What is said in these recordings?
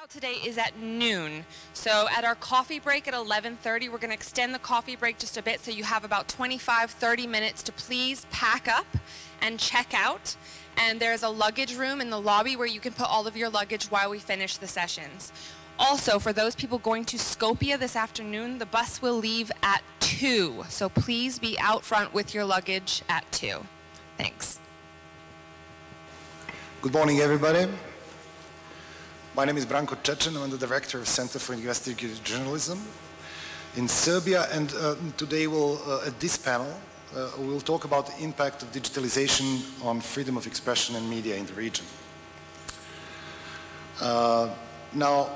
Out today is at noon. So at our coffee break at 11:30, we're going to extend the coffee break just a bit, so you have about 25-30 minutes to please pack up and check out. And there's a luggage room in the lobby where you can put all of your luggage while we finish the sessions. Also, for those people going to Skopje this afternoon, the bus will leave at 2. So please be out front with your luggage at 2. Thanks. Good morning, everybody. My name is Branko Čečen. I'm the director of Center for Investigative Journalism in Serbia, and today at this panel we'll talk about the impact of digitalization on freedom of expression and media in the region. Now,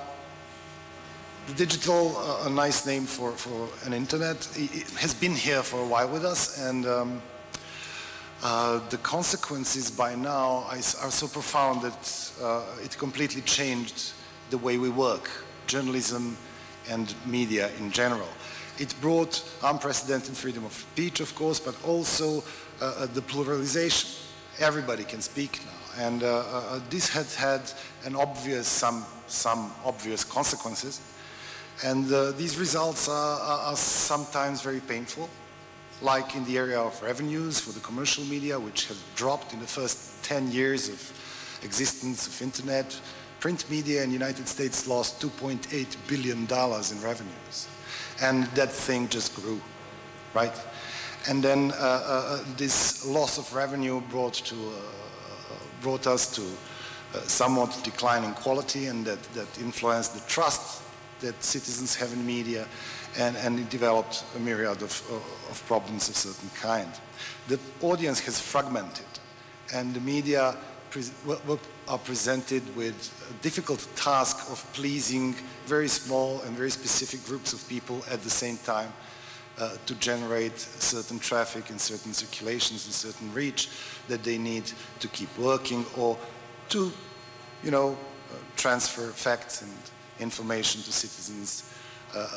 the digital, a nice name for an internet, it has been here for a while with us, and the consequences by now are so profound that it completely changed the way we work, journalism and media in general. It brought unprecedented freedom of speech, of course, but also the pluralization. Everybody can speak now, and this has had an obvious, some obvious consequences, and these results are sometimes very painful, like in the area of revenues for the commercial media, which have dropped in the first 10 years of existence of internet. Print media in the United States lost $2.8 billion in revenues. And that thing just grew, right? And then this loss of revenue brought us to somewhat declining quality, and that influenced the trust that citizens have in media, and it developed a myriad of problems of certain kind. The audience has fragmented, and the media are presented with a difficult task of pleasing very small and very specific groups of people at the same time to generate certain traffic and certain circulations and certain reach that they need to keep working, or to, transfer facts and information to citizens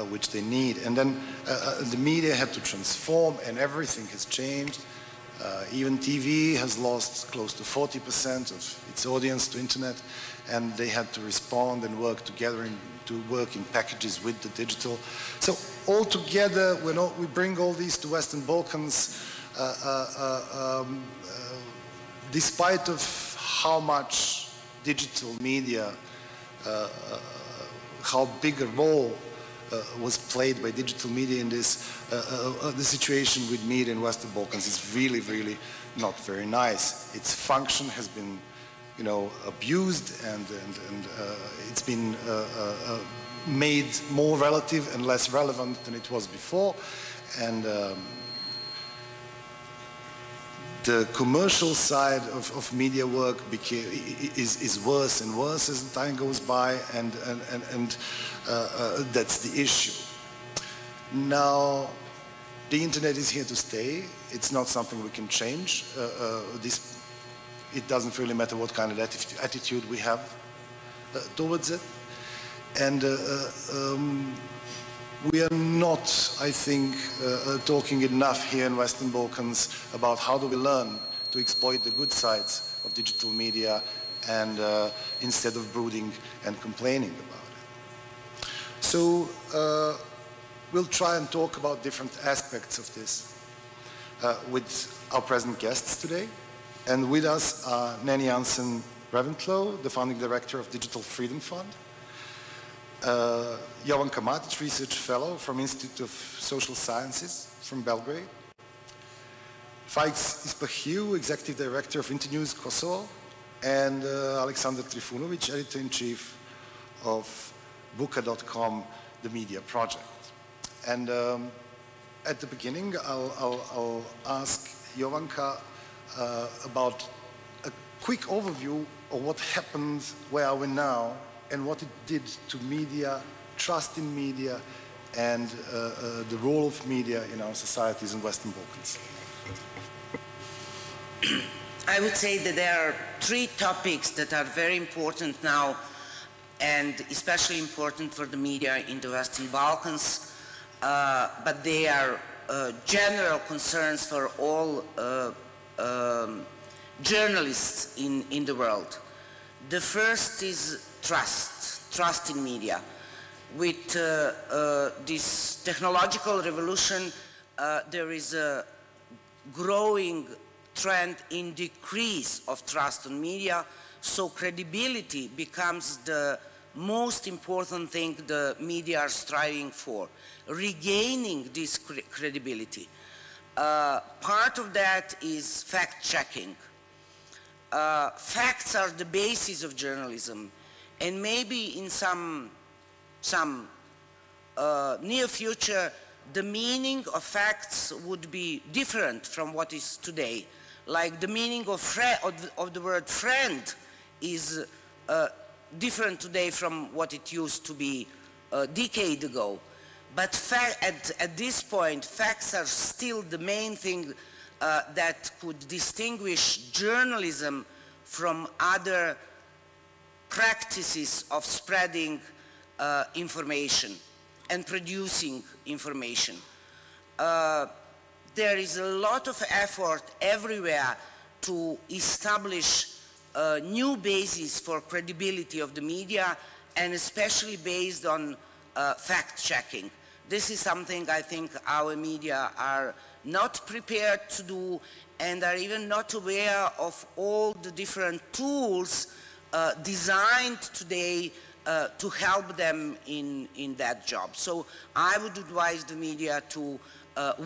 which they need. And then the media had to transform, and everything has changed. Even TV has lost close to 40% of its audience to internet, and they had to respond and work together to work in packages with the digital. So altogether, we bring all these to Western Balkans, despite of how much digital media, how big a role was played by digital media in this, the situation with media in Western Balkans is really, really not very nice. Its function has been, abused, and it's been made more relative and less relevant than it was before. And the commercial side of media work is worse and worse as the time goes by, and that's the issue. Now, the internet is here to stay. It's not something we can change. It doesn't really matter what kind of attitude we have towards it. And we are not, I think, talking enough here in Western Balkans about how do we learn to exploit the good sides of digital media, and instead of brooding and complaining about it. So we'll try and talk about different aspects of this with our present guests today. And with us are Nanny Jansen Reventlow, the founding director of Digital Freedom Fund, Jovanka Matic, research fellow from Institute of Social Sciences from Belgrade, Fajks Ispahiu, executive director of Internews Kosovo, and Aleksandar Trifunovic, editor-in-chief of Buka.com, the media project. And at the beginning, I'll ask Jovanka about a quick overview of what happened, where are we now, and what it did to media, trust in media, and the role of media in our societies in Western Balkans. I would say that there are three topics that are very important now, and especially important for the media in the Western Balkans, but they are general concerns for all journalists in the world. The first is trust trust in media. With this technological revolution, there is a growing trend in decrease of trust in media, so credibility becomes the most important thing the media are striving for, regaining this credibility. Part of that is fact-checking. Facts are the basis of journalism, and maybe in some near future, the meaning of facts would be different from what is today. Like the meaning of the word friend is different today from what it used to be a decade ago. But at this point, facts are still the main thing that could distinguish journalism from other practices of spreading information and producing information. There is a lot of effort everywhere to establish a new basis for credibility of the media, and especially based on fact-checking. This is something I think our media are not prepared to do, and are even not aware of all the different tools designed today to help them in that job. So I would advise the media to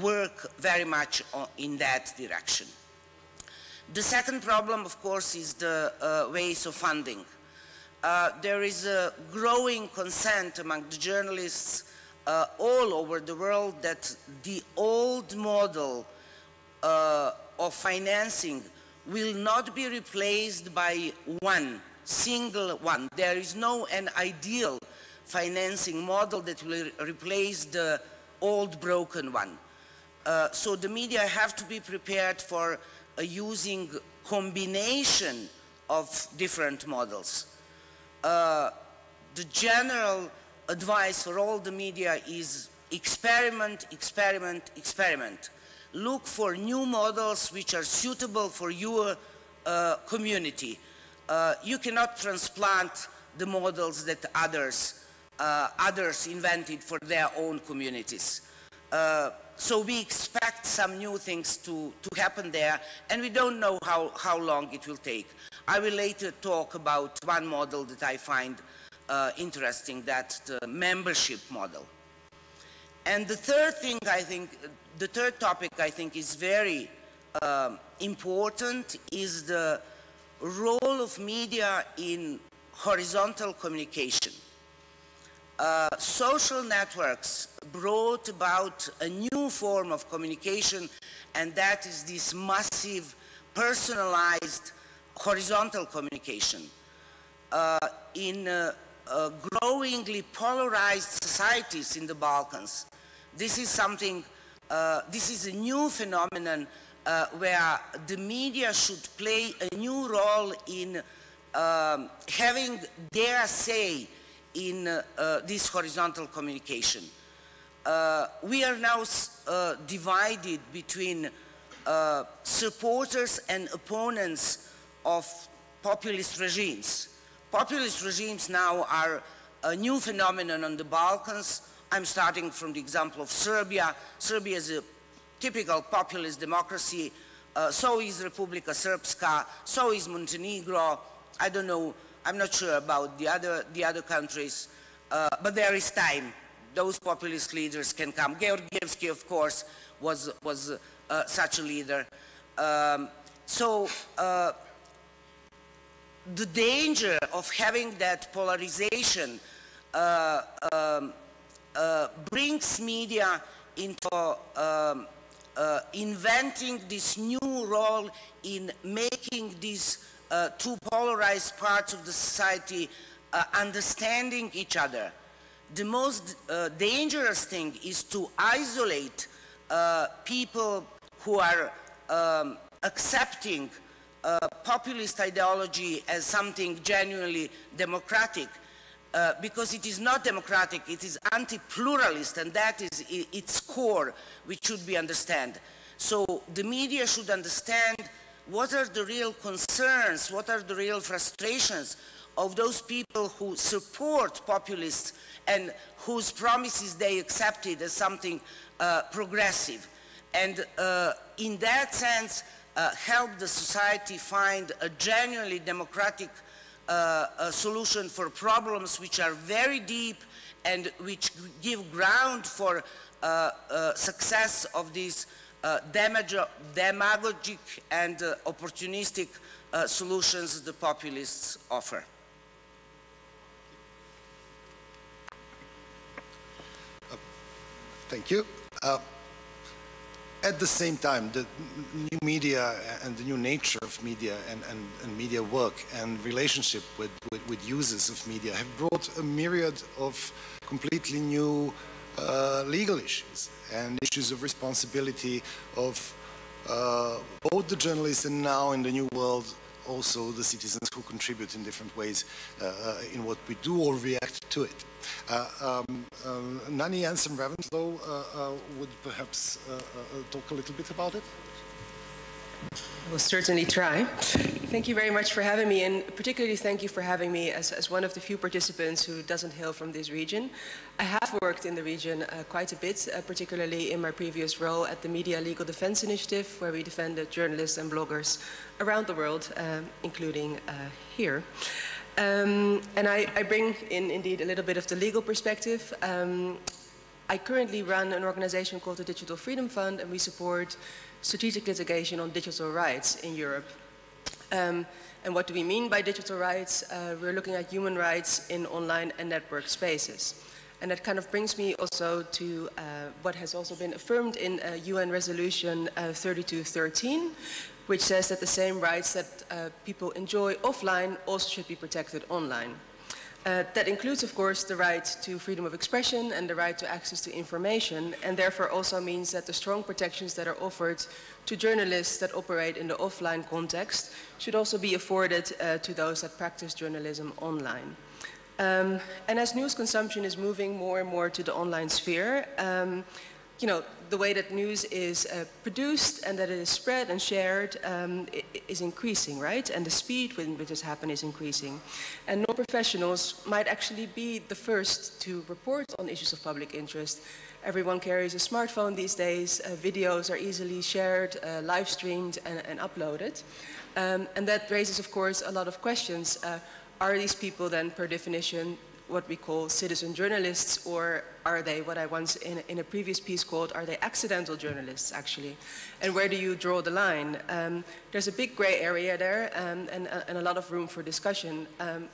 work very much in that direction. The second problem, of course, is the ways of funding. There is a growing consent among the journalists all over the world that the old model of financing will not be replaced by one single one. There is no an ideal financing model that will replace the old broken one. So the media have to be prepared for using combination of different models. The general advice for all the media is experiment, experiment, experiment. Look for new models which are suitable for your community. You cannot transplant the models that others invented for their own communities. So we expect some new things to happen there, and we don't know how long it will take. I will later talk about one model that I find interesting, that's the membership model. And the third thing I think, the third topic I think is very important is the role of media in horizontal communication. Social networks brought about a new form of communication, and that is this massive, personalized, horizontal communication. In growingly polarized societies in the Balkans, this is something, this is a new phenomenon where the media should play a new role in having their say in this horizontal communication. We are now divided between supporters and opponents of populist regimes. Populist regimes now are a new phenomenon on the Balkans. I'm starting from the example of Serbia. Serbia is a typical populist democracy. So is Republika Srpska, so is Montenegro. I don't know, I'm not sure about the other countries, but there is time. Those populist leaders can come. Georgievsky, of course, was such a leader. The danger of having that polarization brings media into inventing this new role in making these two polarized parts of the society understanding each other. The most dangerous thing is to isolate people who are accepting populist ideology as something genuinely democratic, because it is not democratic, it is anti-pluralist, and that is its core, which should be understood. So the media should understand what are the real concerns, what are the real frustrations of those people who support populists and whose promises they accepted as something progressive. And in that sense, help the society find a genuinely democratic solution for problems which are very deep and which give ground for success of these demagogic and opportunistic solutions the populists offer. Thank you. At the same time, the new media and the new nature of media and media work and relationship with users of media have brought a myriad of completely new legal issues and issues of responsibility of both the journalists and now in the new world also the citizens who contribute in different ways in what we do or react to it. Nani Jansen-Ravenslow would perhaps talk a little bit about it. I will certainly try. Thank you very much for having me, and particularly thank you for having me as one of the few participants who doesn't hail from this region. I have worked in the region quite a bit, particularly in my previous role at the Media Legal Defense Initiative, where we defended journalists and bloggers around the world, including here. And I bring in, indeed, a little bit of the legal perspective. I currently run an organization called the Digital Freedom Fund, and we support strategic litigation on digital rights in Europe. And what do we mean by digital rights? We're looking at human rights in online and network spaces. And that kind of brings me also to what has also been affirmed in UN Resolution 3213, which says that the same rights that people enjoy offline also should be protected online. That includes, of course, the right to freedom of expression and the right to access to information, and therefore also means that the strong protections that are offered to journalists that operate in the offline context should also be afforded to those that practice journalism online. And as news consumption is moving more and more to the online sphere, you know, the way that news is produced and that it is spread and shared is increasing, right? And the speed with which this happens is increasing. And non-professionals might actually be the first to report on issues of public interest. Everyone carries a smartphone these days. Videos are easily shared, live streamed and uploaded. And that raises, of course, a lot of questions. Are these people then, per definition, what we call citizen journalists, or are they what I once in a previous piece called, are they accidental journalists actually? And where do you draw the line? There's a big gray area there and a lot of room for discussion.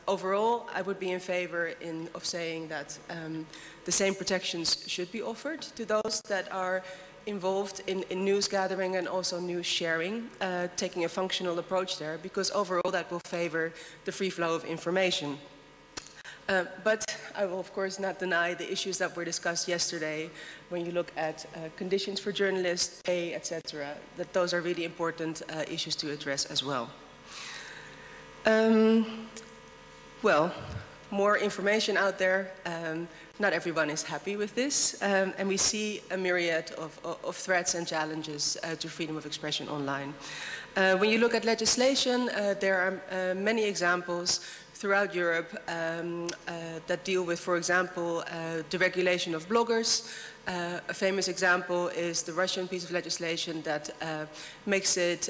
Overall, I would be in favor of saying that the same protections should be offered to those that are involved in news gathering and also news sharing, taking a functional approach there, because overall that will favor the free flow of information. But I will, of course, not deny the issues that were discussed yesterday when you look at conditions for journalists, pay, etc., that those are really important issues to address as well. Well, more information out there. Not everyone is happy with this, and we see a myriad of threats and challenges to freedom of expression online. When you look at legislation, there are many examples throughout Europe that deal with, for example, the regulation of bloggers. A famous example is the Russian piece of legislation that makes it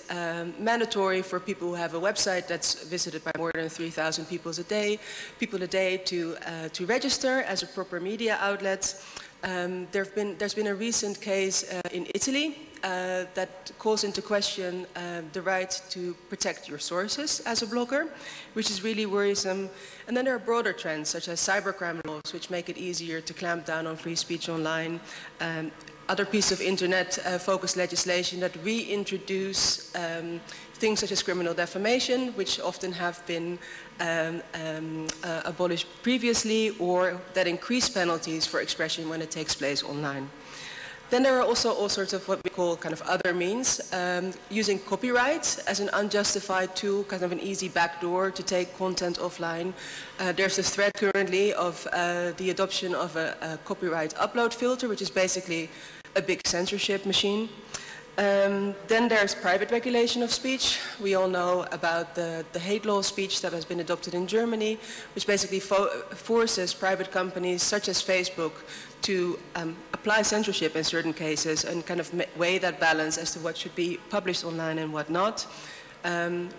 mandatory for people who have a website that's visited by more than 3,000 people a day to register as a proper media outlet. There's been a recent case in Italy that calls into question the right to protect your sources as a blogger, which is really worrisome. And then there are broader trends such as cybercrime laws, which make it easier to clamp down on free speech online. Other pieces of internet-focused legislation that reintroduce things such as criminal defamation, which often have been abolished previously, or that increase penalties for expression when it takes place online. Then there are also all sorts of what we call kind of other means, using copyright as an unjustified tool, kind of an easy backdoor to take content offline. There's a threat currently of the adoption of a copyright upload filter, which is basically a big censorship machine. Then there's private regulation of speech. We all know about the hate law speech that has been adopted in Germany, which basically forces private companies such as Facebook to apply censorship in certain cases and kind of weigh that balance as to what should be published online and what not.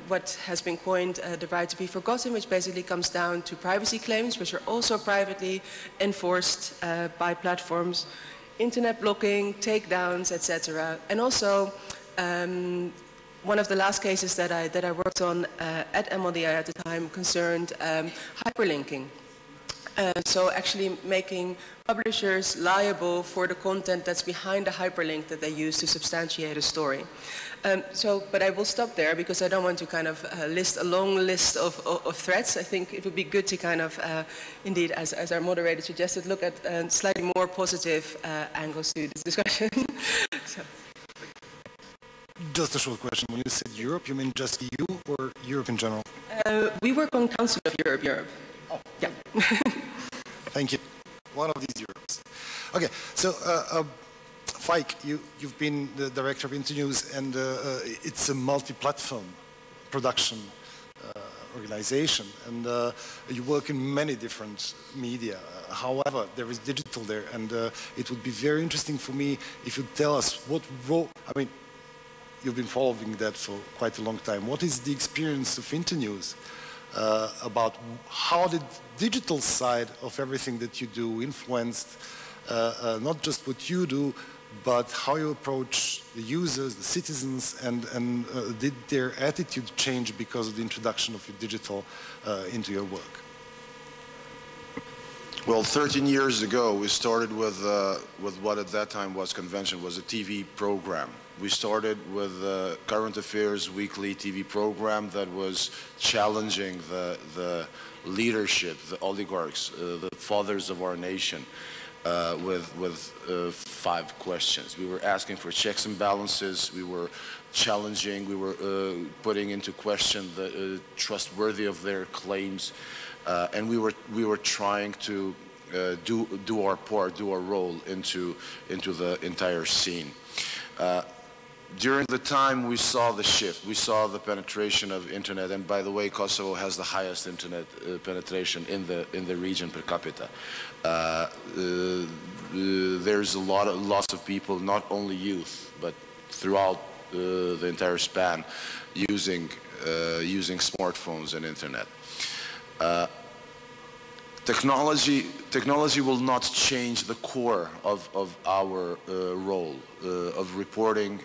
What has been coined the right to be forgotten, which basically comes down to privacy claims, which are also privately enforced by platforms. Internet blocking, takedowns, etc. And also, one of the last cases that I worked on at MLDI at the time concerned hyperlinking. So actually making publishers liable for the content that's behind the hyperlink that they use to substantiate a story. But I will stop there because I don't want to kind of list a long list of threats. I think it would be good to kind of, indeed, as our moderator suggested, look at slightly more positive angles to this discussion. So. Just a short question. When you said Europe, you mean just EU or Europe in general? We work on Council of Europe. Oh. Yeah. Thank you. One of these Europes. Okay, so Fike, you've been the director of Internews, and it's a multi-platform production organization, and you work in many different media. However, there is digital there, and it would be very interesting for me if you tell us what role, I mean, you've been following that for quite a long time. What is the experience of Internews about how the digital side of everything that you do influenced not just what you do, but how you approach the users, the citizens, and did their attitude change because of the introduction of digital into your work? Well, 13 years ago, we started with what at that time was convention, was a TV program. We started with a current affairs weekly TV program that was challenging the leadership, the oligarchs, the fathers of our nation, with 5 questions. We were asking for checks and balances. We were challenging. We were putting into question the trustworthy of their claims, and we were trying to do our part, do our role into the entire scene. During the time we saw the shift, we saw the penetration of internet, and by the way, Kosovo has the highest internet penetration in the region per capita. There's lots of people, not only youth, but throughout the entire span, using smartphones and internet. Technology will not change the core of our role of reporting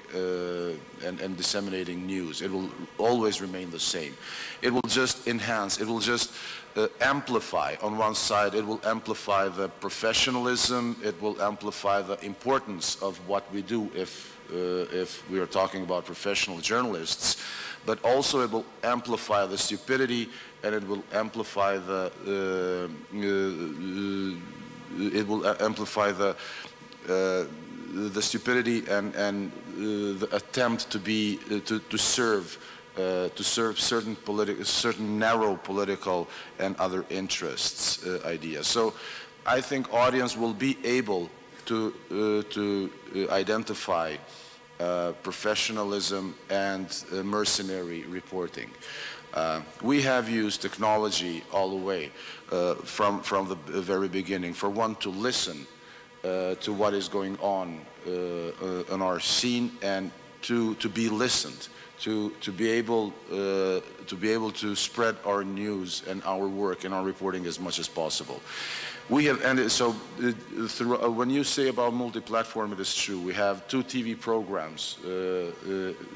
and disseminating news. It will always remain the same. It will just enhance, it will just amplify. On one side, it will amplify the professionalism, it will amplify the importance of what we do if we are talking about professional journalists, but also it will amplify the stupidity, and it will amplify the stupidity and the attempt to serve certain narrow political and other interests ideas. So I think audience will be able to identify professionalism and mercenary reporting. We have used technology all the way from the very beginning. For one, to listen to what is going on our scene, and to be listened, to be able to spread our news and our work and our reporting as much as possible. We have ended, so when you say about multi-platform, it is true. We have 2 TV programs,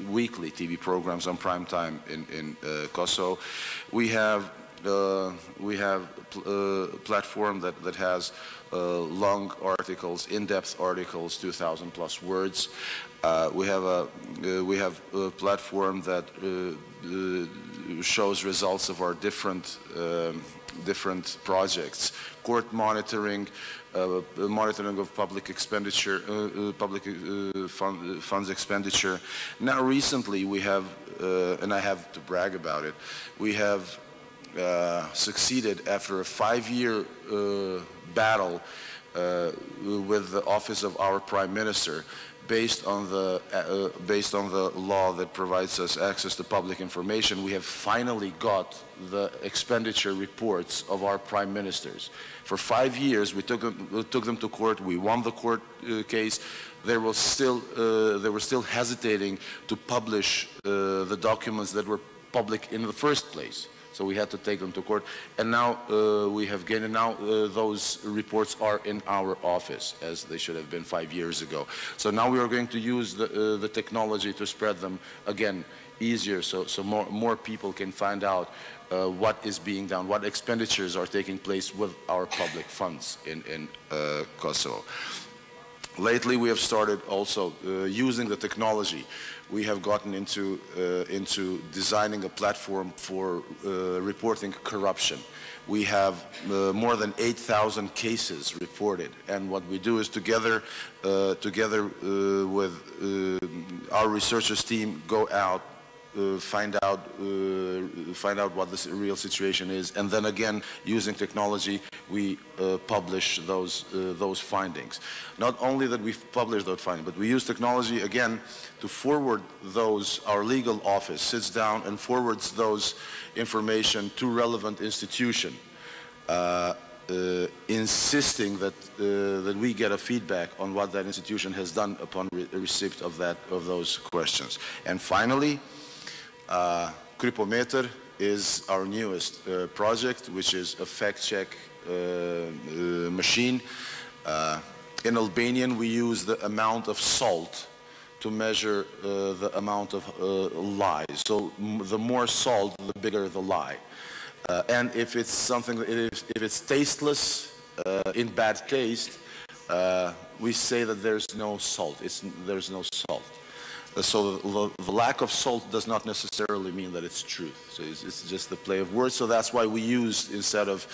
weekly TV programs on prime time in Kosovo. We have a platform that has long articles, in-depth articles, 2,000 plus words. We have a platform that shows results of our different projects, court monitoring, monitoring of public expenditure, funds expenditure. Now recently we have, and I have to brag about it, we have succeeded after a 5-year battle with the office of our Prime Minister, based on the law that provides us access to public information. We have finally got the expenditure reports of our prime ministers. For 5 years, we took them to court. We won the court case. They were still hesitating to publish the documents that were public in the first place. So we had to take them to court, and now we have gained, and now those reports are in our office, as they should have been 5 years ago. So now we are going to use the technology to spread them again easier, so more people can find out what is being done, what expenditures are taking place with our public funds in Kosovo. Lately, we have started also using the technology. We have gotten into designing a platform for reporting corruption. We have more than 8,000 cases reported, and what we do is together with our researchers team, go out, find out what the real situation is, and then again, using technology, we publish those findings. Not only that we publish those findings, but we use technology again to forward those. Our legal office sits down and forwards those information to relevant institution, insisting that we get a feedback on what that institution has done upon receipt of those questions. And finally, Krypometer is our newest project, which is a fact-check machine. In Albanian, we use the amount of salt to measure the amount of lies. So the more salt, the bigger the lie. And if it's something, if it's tasteless, in bad taste, we say that there's no salt. There's no salt. So the lack of salt does not necessarily mean that it's truth. So it's just the play of words. So that's why we use, instead of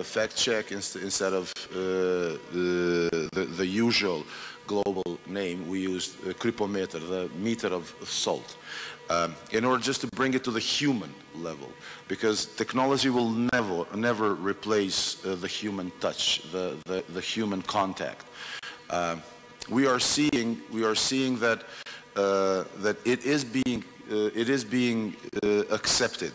fact check, instead of the usual global name, we used Krypometer, the meter of salt, in order just to bring it to the human level, because technology will never replace the human touch, the human contact. We are seeing that that it is being accepted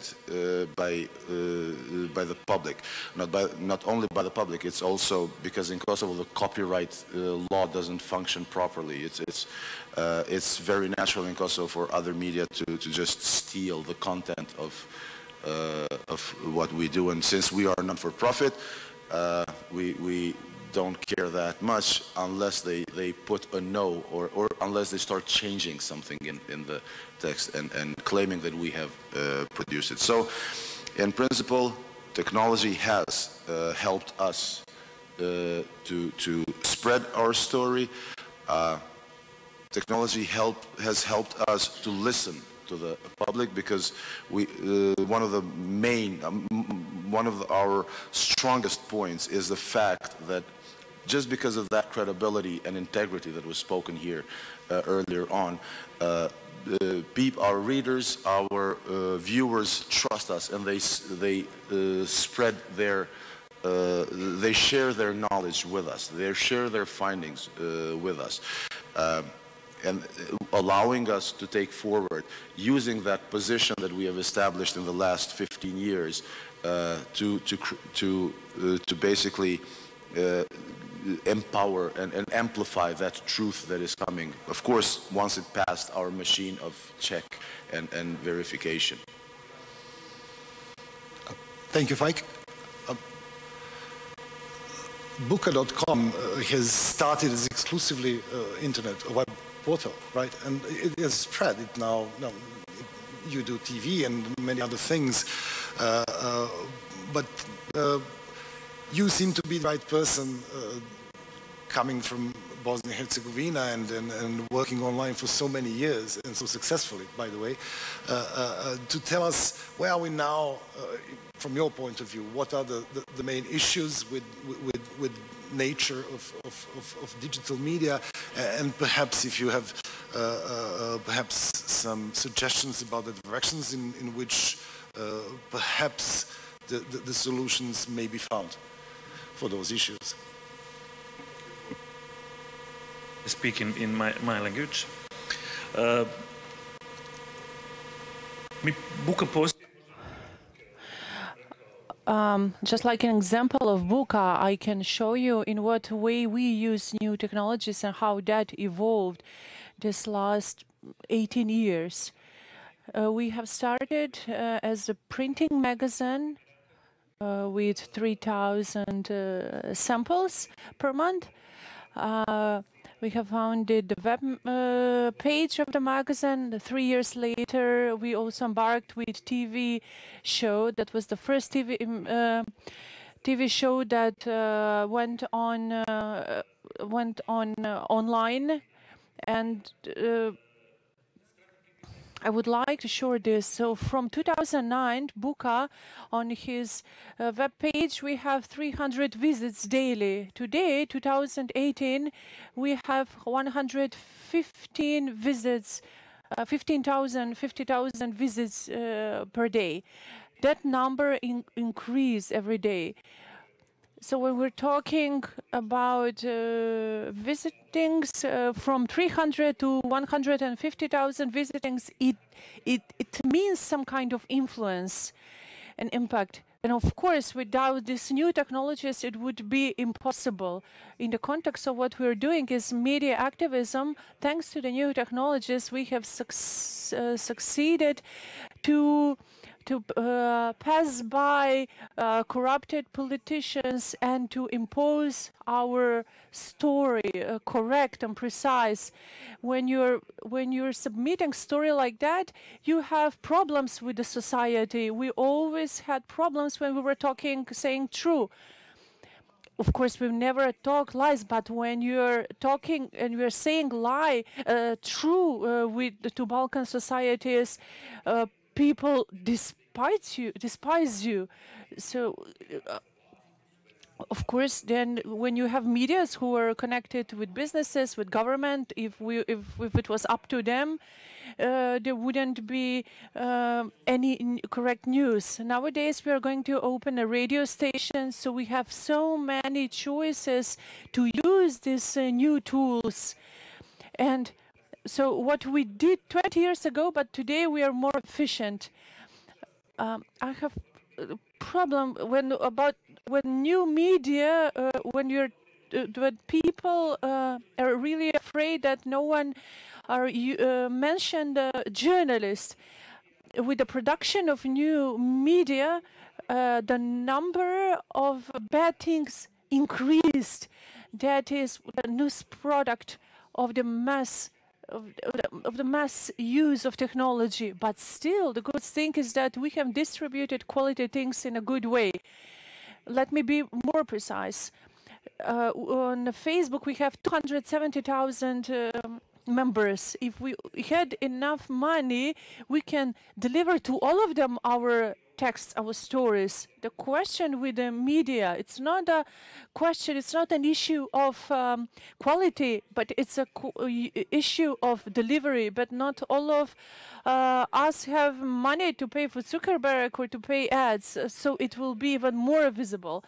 by the public, not only by the public. It's also because in Kosovo the copyright law doesn't function properly. It's very natural in Kosovo for other media to just steal the content of what we do, and since we are non-for-profit, we don't care that much unless they put a no, or unless they start changing something in the text and claiming that we have produced it. So in principle, technology has helped us to spread our story. Technology has helped us to listen to the public, because one of our strongest points is the fact that just because of that credibility and integrity that was spoken here earlier on, our readers, our viewers trust us, and they spread they share their knowledge with us. They share their findings with us, and allowing us to take forward, using that position that we have established in the last 15 years to basically empower and amplify that truth that is coming, of course, once it passed our machine of check and verification. Thank you, Fike. Booker.com has started as exclusively internet, a web portal, right? And it has spread. It now you do TV and many other things, but you seem to be the right person, coming from Bosnia-Herzegovina and working online for so many years, and so successfully, by the way, to tell us where are we now, from your point of view. What are the main issues with nature of digital media, and perhaps if you have perhaps some suggestions about the directions in which perhaps the solutions may be found for those issues. speak in my language. Just like an example of Buka, I can show you in what way we use new technologies and how that evolved this last 18 years. We have started as a printing magazine with 3,000 samples per month. We have founded the web page of the magazine. 3 years later, we also embarked with TV show. That was the first TV show that went on online, and I would like to show this. So from 2009, Buka, on his web page, we have 300 visits daily. Today, 2018, we have 115 visits, 50,000 visits per day. That number increase every day. So when we're talking about visitings from 300 to 150,000 visitings, it means some kind of influence and impact. And of course, without these new technologies, it would be impossible. In the context of what we're doing is media activism. Thanks to the new technologies, we have succeeded to pass by corrupted politicians and to impose our story correct and precise. When you're submitting story like that, you have problems with the society. We always had problems when we were saying true. Of course, we've never talked lies, but when you're talking and you're saying true to Balkan societies, people despise you. So, of course, then when you have medias who are connected with businesses, with government, if it was up to them, there wouldn't be any correct news. Nowadays, we are going to open a radio station, so we have so many choices to use these new tools. And so what we did 20 years ago, but today we are more efficient. I have a problem when new media, when people are really afraid that no one mentioned journalists. With the production of new media, the number of bad things increased. That is the news product of the mass use of technology. But still, the good thing is that we have distributed quality things in a good way. Let me be more precise. On Facebook, we have 270,000 members. If we had enough money, we can deliver to all of them our texts, our stories. The question with the media, it's not a question, it's not an issue of quality, but it's a issue of delivery. But not all of us have money to pay for Zuckerberg or to pay ads, so it will be even more visible.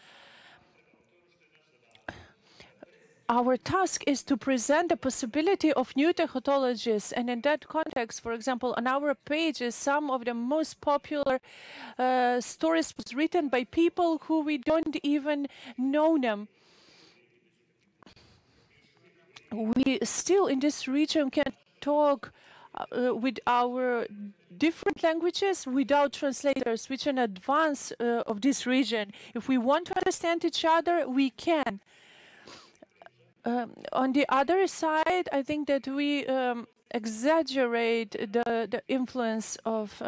Our task is to present the possibility of new technologies, and in that context, for example, on our pages, some of the most popular stories was written by people who we don't even know them. We still in this region can talk with our different languages without translators, which is an advance of this region. If we want to understand each other, we can. On the other side, I think that we exaggerate the influence of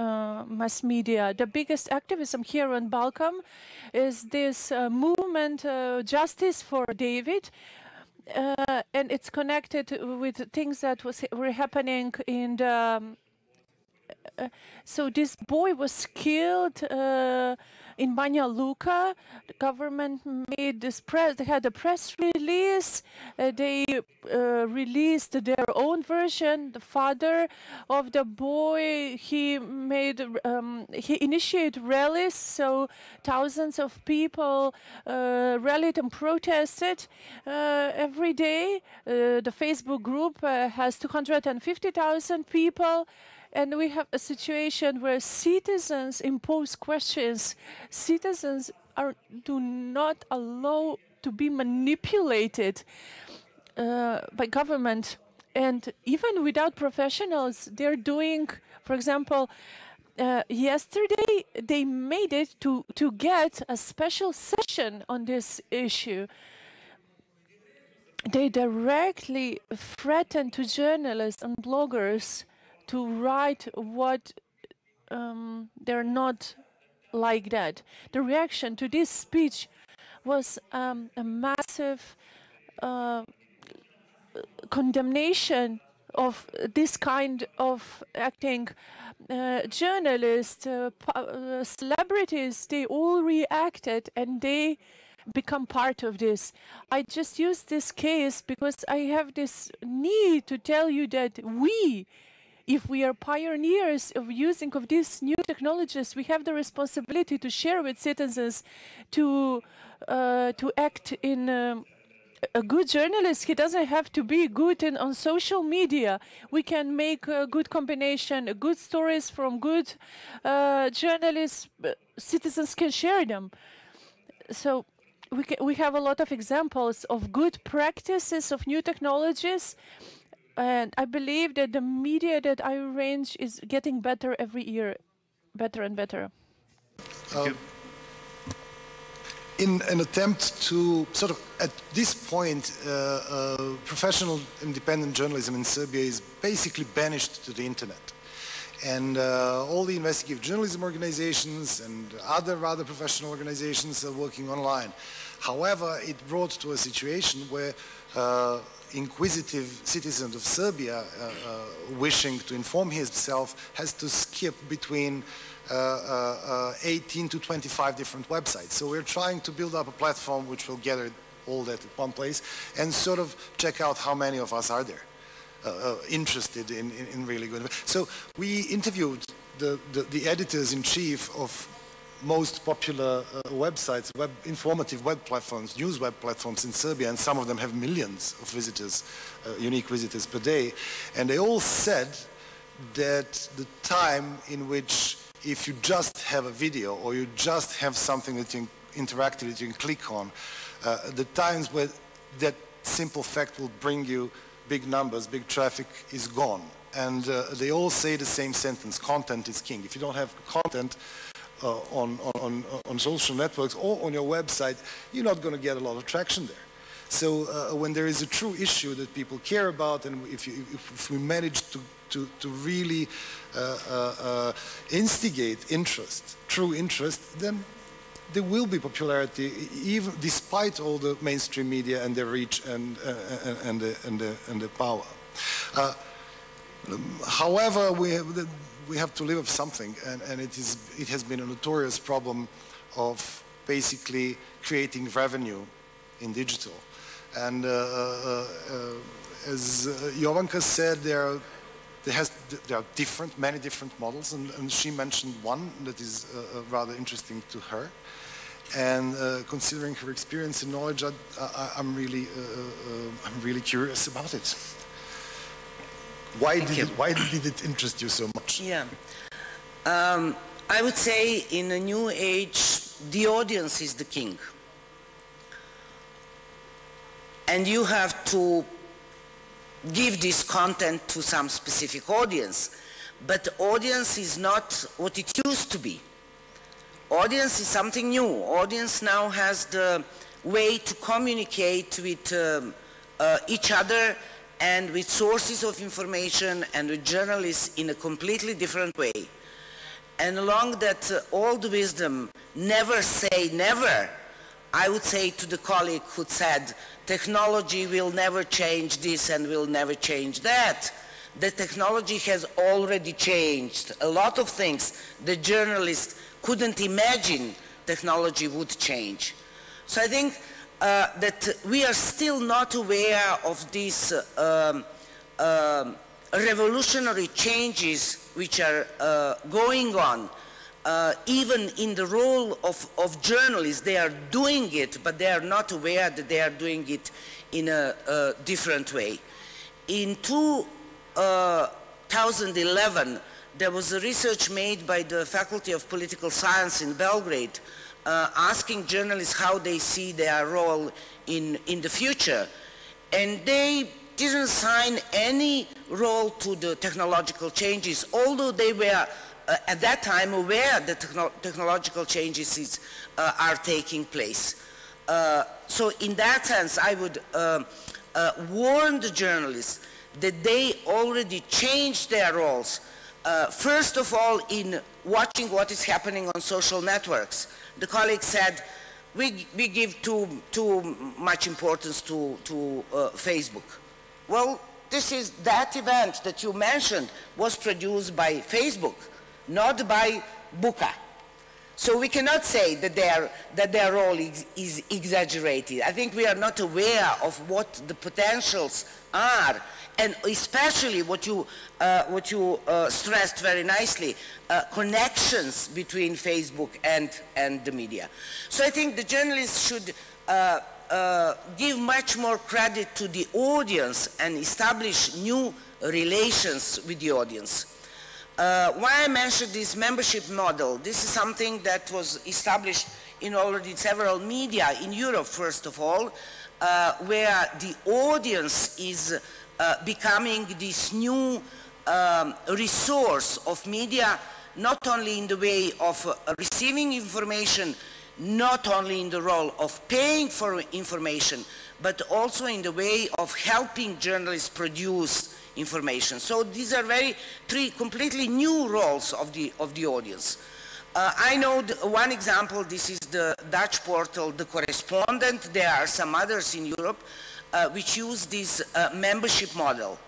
mass media. The biggest activism here on Balkan is this movement, Justice for David, and it's connected with things that were happening in the... so this boy was killed in Banja Luka, the government made this they had a press release. They released their own version. The father of the boy, he initiated rallies, so thousands of people rallied and protested every day. The Facebook group has 250,000 people. And we have a situation where citizens impose questions. Citizens do not allow to be manipulated by government. And even without professionals, they're doing, for example, yesterday they made it to get a special session on this issue. They directly threaten to journalists and bloggers to write what they're not like that. The reaction to this speech was a massive condemnation of this kind of acting. Journalists, celebrities, they all reacted and they become part of this. I just use this case because I have this need to tell you that if we are pioneers of using of these new technologies, we have the responsibility to share with citizens, to act in a good journalist. He doesn't have to be good on social media. We can make a good combination, good stories from good journalists. Citizens can share them. So we have a lot of examples of good practices of new technologies. And I believe that the media that I arrange is getting better every year, better and better. In an attempt to sort of, at this point, professional independent journalism in Serbia is basically banished to the internet. And all the investigative journalism organizations and other rather professional organizations are working online. However, it brought to a situation where inquisitive citizen of Serbia wishing to inform himself has to skip between 18 to 25 different websites. So we're trying to build up a platform which will gather all that at one place and sort of check out how many of us are there interested in really good. So we interviewed the editors-in-chief of most popular websites, informative web platforms, news web platforms in Serbia, and some of them have millions of visitors, unique visitors per day. And they all said that the time in which if you just have a video or you just have something that you interactive that you can click on, the times where that simple fact will bring you big numbers, big traffic is gone. And they all say the same sentence: content is king. If you don't have content on social networks or on your website, you're not going to get a lot of traction there. So when there is a true issue that people care about, and if we manage to really instigate interest, true interest, then there will be popularity, even despite all the mainstream media and their reach and the power. However, we have to live with something, and it has been a notorious problem of basically creating revenue in digital. And as Jovanka said, there are many different models, and she mentioned one that is rather interesting to her. And considering her experience and knowledge, I'm really curious about it. Why did it interest you so much? Yeah, I would say in a new age, the audience is the king. And you have to give this content to some specific audience. But audience is not what it used to be. Audience is something new. Audience now has the way to communicate with each other and with sources of information and with journalists in a completely different way. And along that old wisdom, never say never, I would say to the colleague who said, technology will never change this and will never change that. The technology has already changed a lot of things the journalists couldn't imagine technology would change. So I think that we are still not aware of these revolutionary changes which are going on. Even in the role of journalists, they are doing it, but they are not aware that they are doing it in a different way. In 2011, there was a research made by the Faculty of Political Science in Belgrade asking journalists how they see their role in the future. And they didn't assign any role to the technological changes, although they were at that time aware that technological changes are taking place. So in that sense, I would warn the journalists that they already changed their roles. First of all, in watching what is happening on social networks. The colleague said, we give too much importance to Facebook. Well, that event that you mentioned was produced by Facebook, not by Buka. So we cannot say that their role is exaggerated. I think we are not aware of what the potentials are, and especially what you stressed very nicely, connections between Facebook and the media. So I think the journalists should give much more credit to the audience and establish new relations with the audience. Why I mentioned this membership model, this is something that was established in already several media in Europe, first of all, where the audience is becoming this new resource of media, not only in the way of receiving information, not only in the role of paying for information, but also in the way of helping journalists produce information. So these are three completely new roles of the audience. I know one example, this is the Dutch portal, The Correspondent. There are some others in Europe which use this membership model.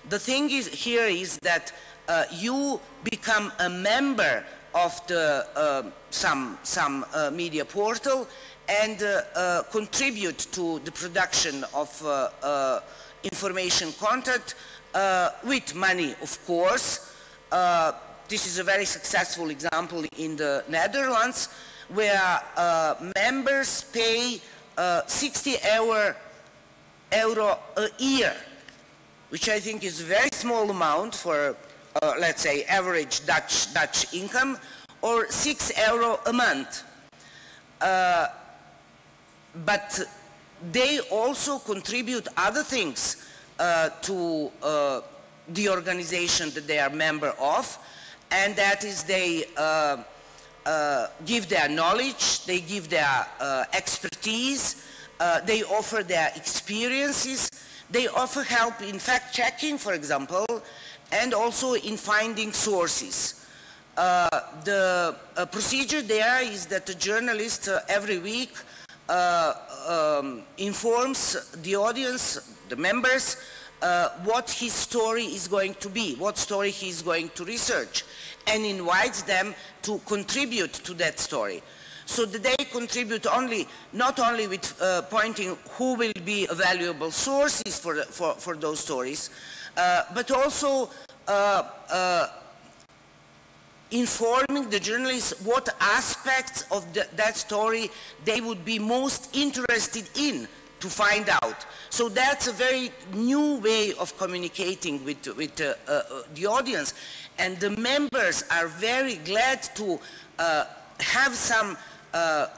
The thing here is that you become a member of the some media portal and contribute to the production of information content with money, of course. This is a very successful example in the Netherlands, where members pay 60 euro a year, which I think is a very small amount for, let's say, average Dutch income, or 6 euro a month. But they also contribute other things to the organization that they are member of, and that is they give their knowledge, they give their expertise, they offer their experiences, they offer help in fact-checking, for example, and also in finding sources. The procedure there is that the journalist every week informs the audience, the members, what his story is going to be, what story he is going to research, and invites them to contribute to that story. So that they contribute not only with pointing who will be valuable sources for those stories, but also informing the journalists what aspects of that story they would be most interested in to find out. So that's a very new way of communicating with the audience, and the members are very glad to have some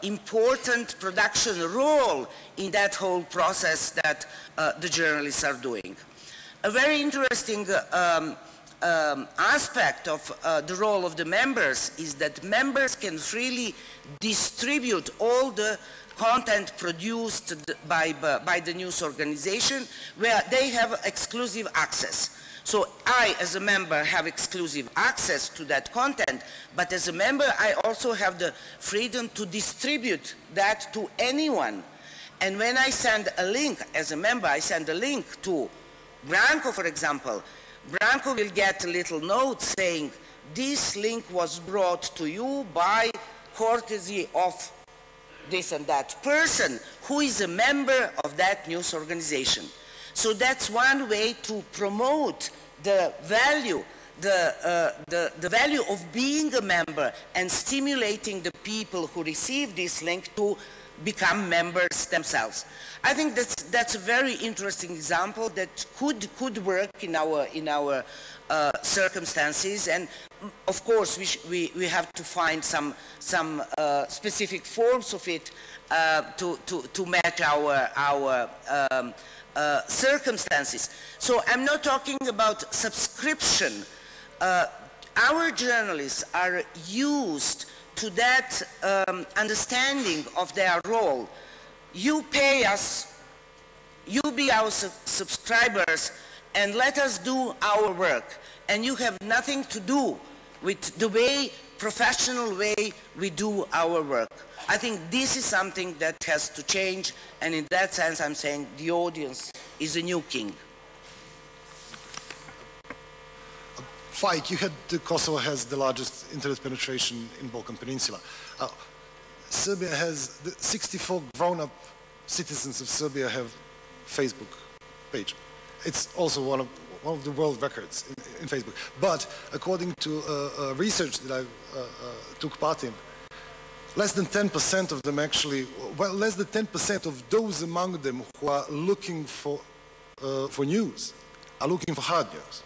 important production role in that whole process that the journalists are doing. A very interesting aspect of the role of the members is that members can freely distribute all the content produced by the news organization, where they have exclusive access. So I, as a member, have exclusive access to that content, but as a member, I also have the freedom to distribute that to anyone. And when I send a link, as a member, I send a link to Branko, for example, Branko will get a little note saying, this link was brought to you by courtesy of this and that person who is a member of that news organization. So that's one way to promote the value, the value of being a member and stimulating the people who receive this link to become members themselves. I think that's a very interesting example that could work in our circumstances, and of course we have to find some specific forms of it to match our circumstances. So I'm not talking about subscription. Our journalists are used to that understanding of their role. You pay us, you be our subscribers, and let us do our work. And you have nothing to do with the way, professional way we do our work. I think this is something that has to change, and in that sense I'm saying the audience is a new king. Faik, you had Kosovo has the largest internet penetration in Balkan Peninsula. Serbia has 64 grown-up citizens of Serbia have Facebook page. It's also one of the world records in Facebook. But according to research that I took part in, less than 10% of them actually, well, less than 10% of those among them who are looking for news are looking for hard news.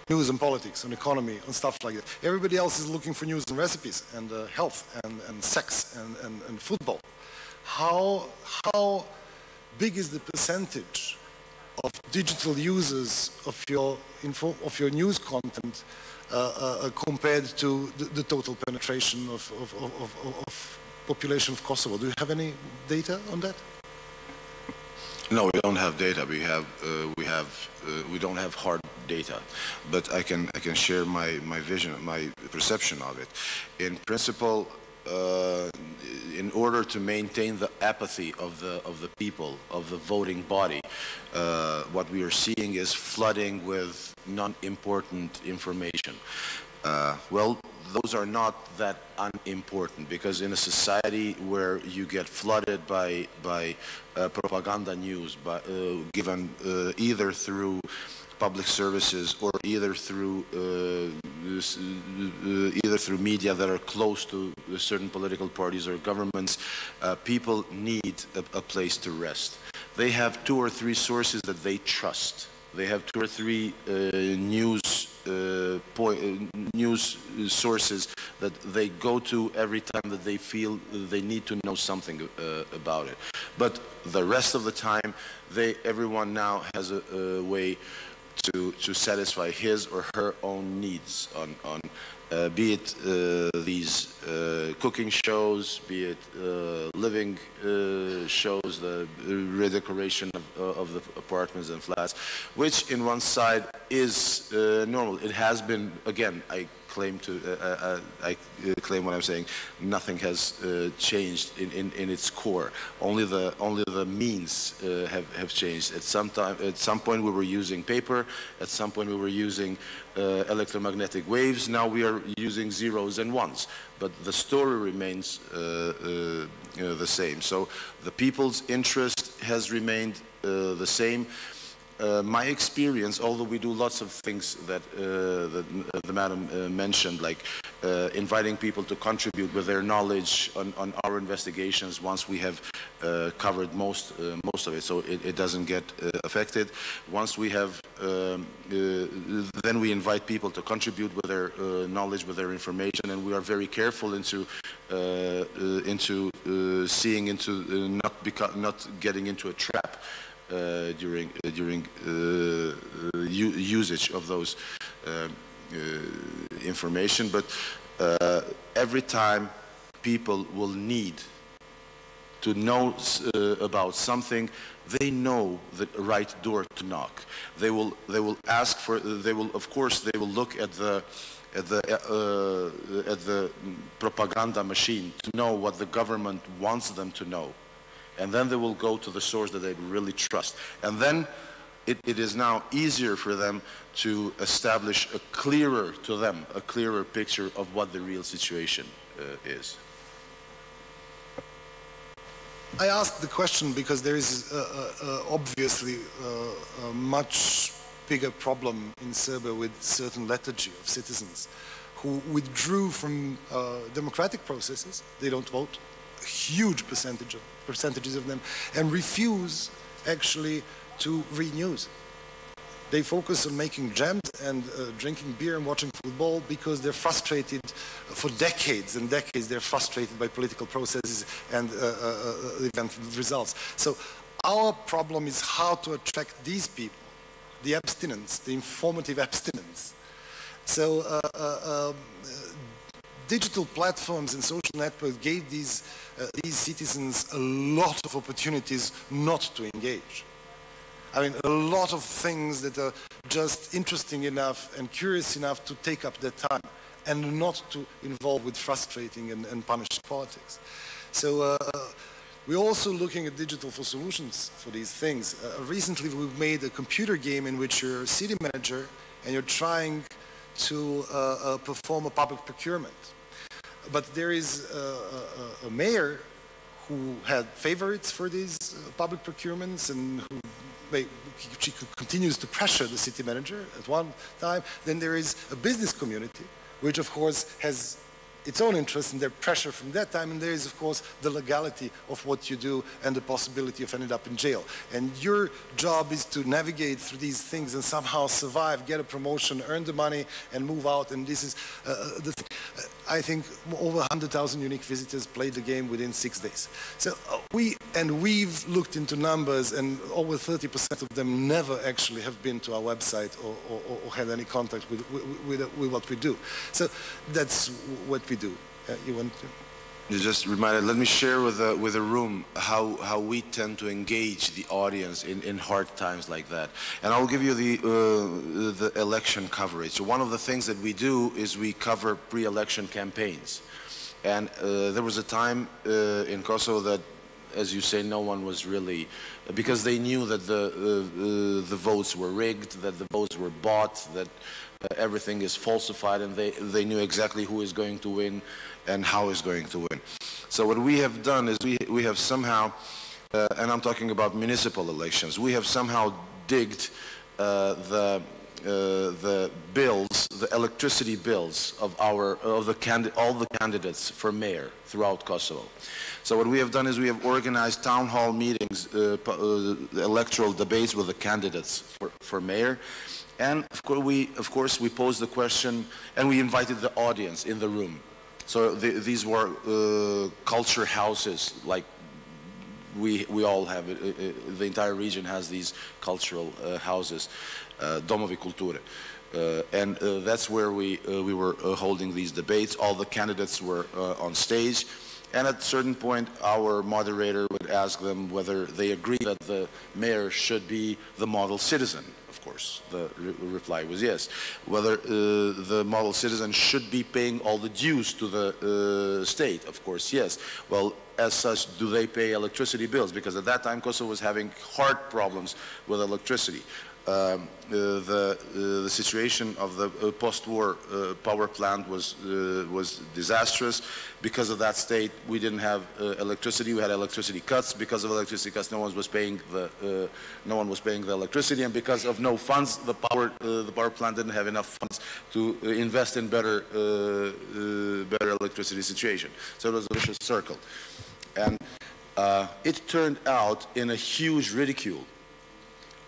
News and politics, and economy, and stuff like that. Everybody else is looking for news and recipes, and health, and sex, and football. How big is the percentage of digital users of your news content compared to the total penetration of population of Kosovo? Do you have any data on that? No, we don't have data. We don't have hard data, but I can share my vision, my perception of it. In principle, in order to maintain the apathy of the people, of the voting body, what we are seeing is flooding with non-important information. Well, those are not that unimportant, because in a society where you get flooded by propaganda news, given either through public services or either through media that are close to certain political parties or governments, people need a place to rest. They have 2 or 3 sources that they trust. They have 2 or 3 news sources that they go to every time that they feel they need to know something about it. But the rest of the time, everyone now has a way to satisfy his or her own needs on be it these cooking shows, be it living shows, the redecoration of the apartments and flats, which in one side is normal. It has been, again, I claim what I'm saying, nothing has changed in its core. Only the means have changed. At some point we were using paper, at some point we were using electromagnetic waves, now we are using zeros and ones. But the story remains the same. So the people's interest has remained the same. My experience, although we do lots of things that the madam mentioned, like inviting people to contribute with their knowledge on our investigations once we have covered most of it, so it doesn't get affected. Once we have, then we invite people to contribute with their knowledge, with their information, and we are very careful into seeing into not getting into a trap during usage of those information. But every time people will need to know about something, they know the right door to knock. They will ask for. Of course they will look at the propaganda machine to know what the government wants them to know. And then they will go to the source that they really trust. And then it is now easier for them to establish a clearer picture of what the real situation is. I asked the question because there is obviously a much bigger problem in Serbia with certain lethargy of citizens who withdrew from democratic processes. They don't vote, a huge percentages of them, and refuse actually to read news. They focus on making jams and drinking beer and watching football because they're frustrated for decades and decades. They're frustrated by political processes and event results. So our problem is how to attract these people, the abstinents, the informative abstinents. So digital platforms and social networks gave these citizens a lot of opportunities not to engage. I mean, a lot of things that are just interesting enough and curious enough to take up their time and not to involve with frustrating and punishing politics. So we're also looking at digital for solutions for these things. Recently we've made a computer game in which you're a city manager and you're trying to perform a public procurement. But there is a mayor who had favorites for these public procurements and who she continues to pressure the city manager at one time. Then there is a business community, which of course has its own interest and their pressure from that time, and there is of course the legality of what you do and the possibility of ending up in jail. And your job is to navigate through these things and somehow survive, get a promotion, earn the money and move out. And this is the thing. I think over 100,000 unique visitors played the game within 6 days. So we've looked into numbers, and over 30% of them never actually have been to our website or had any contact with what we do. So that's what we do. You want to? You just reminded, let me share with the room how we tend to engage the audience in hard times like that. And I'll give you the election coverage. So one of the things that we do is we cover pre-election campaigns. And there was a time in Kosovo that, as you say, no one was really, because they knew that the votes were rigged, that the votes were bought, that everything is falsified, and they knew exactly who is going to win and how is going to win. So what we have done is we have somehow, and I'm talking about municipal elections, we have somehow digged the bills, the electricity bills of all the candidates for mayor throughout Kosovo. So what we have done is we have organized town hall meetings, electoral debates with the candidates for mayor. And of course we posed the question, and we invited the audience in the room. So these were culture houses, like we all have. The entire region has these cultural houses, domovi kulture. And that's where we were holding these debates. All the candidates were on stage. And at a certain point, our moderator would ask them whether they agree that the mayor should be the model citizen. Of course, the reply was yes. Whether the model citizen should be paying all the dues to the state. Of course, yes. Well, as such, do they pay electricity bills? Because at that time, Kosovo was having hard problems with electricity. The situation of the post-war power plant was disastrous. Because of that state, we didn't have electricity. We had electricity cuts. Because of electricity cuts, no one was paying the electricity, and because of no funds, the power plant didn't have enough funds to invest in better electricity situation. So it was a vicious circle, and it turned out in a huge ridicule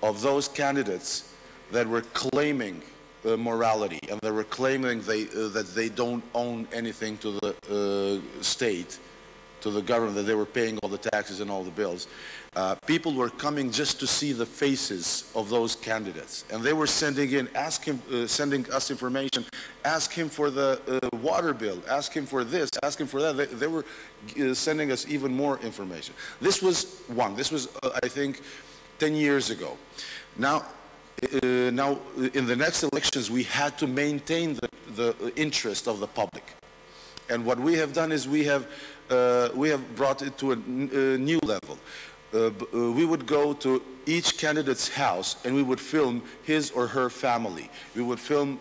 of those candidates that were claiming morality, and they were claiming that they don't own anything to the state, to the government, that they were paying all the taxes and all the bills. People were coming just to see the faces of those candidates, and they were sending us information, ask him for the water bill, ask him for this, ask him for that. They were sending us even more information. This was one. This was, I think, 10 years ago. Now in the next elections, we had to maintain the interest of the public. And what we have done is we have brought it to a new level. we would go to each candidate's house and we would film his or her family. We would film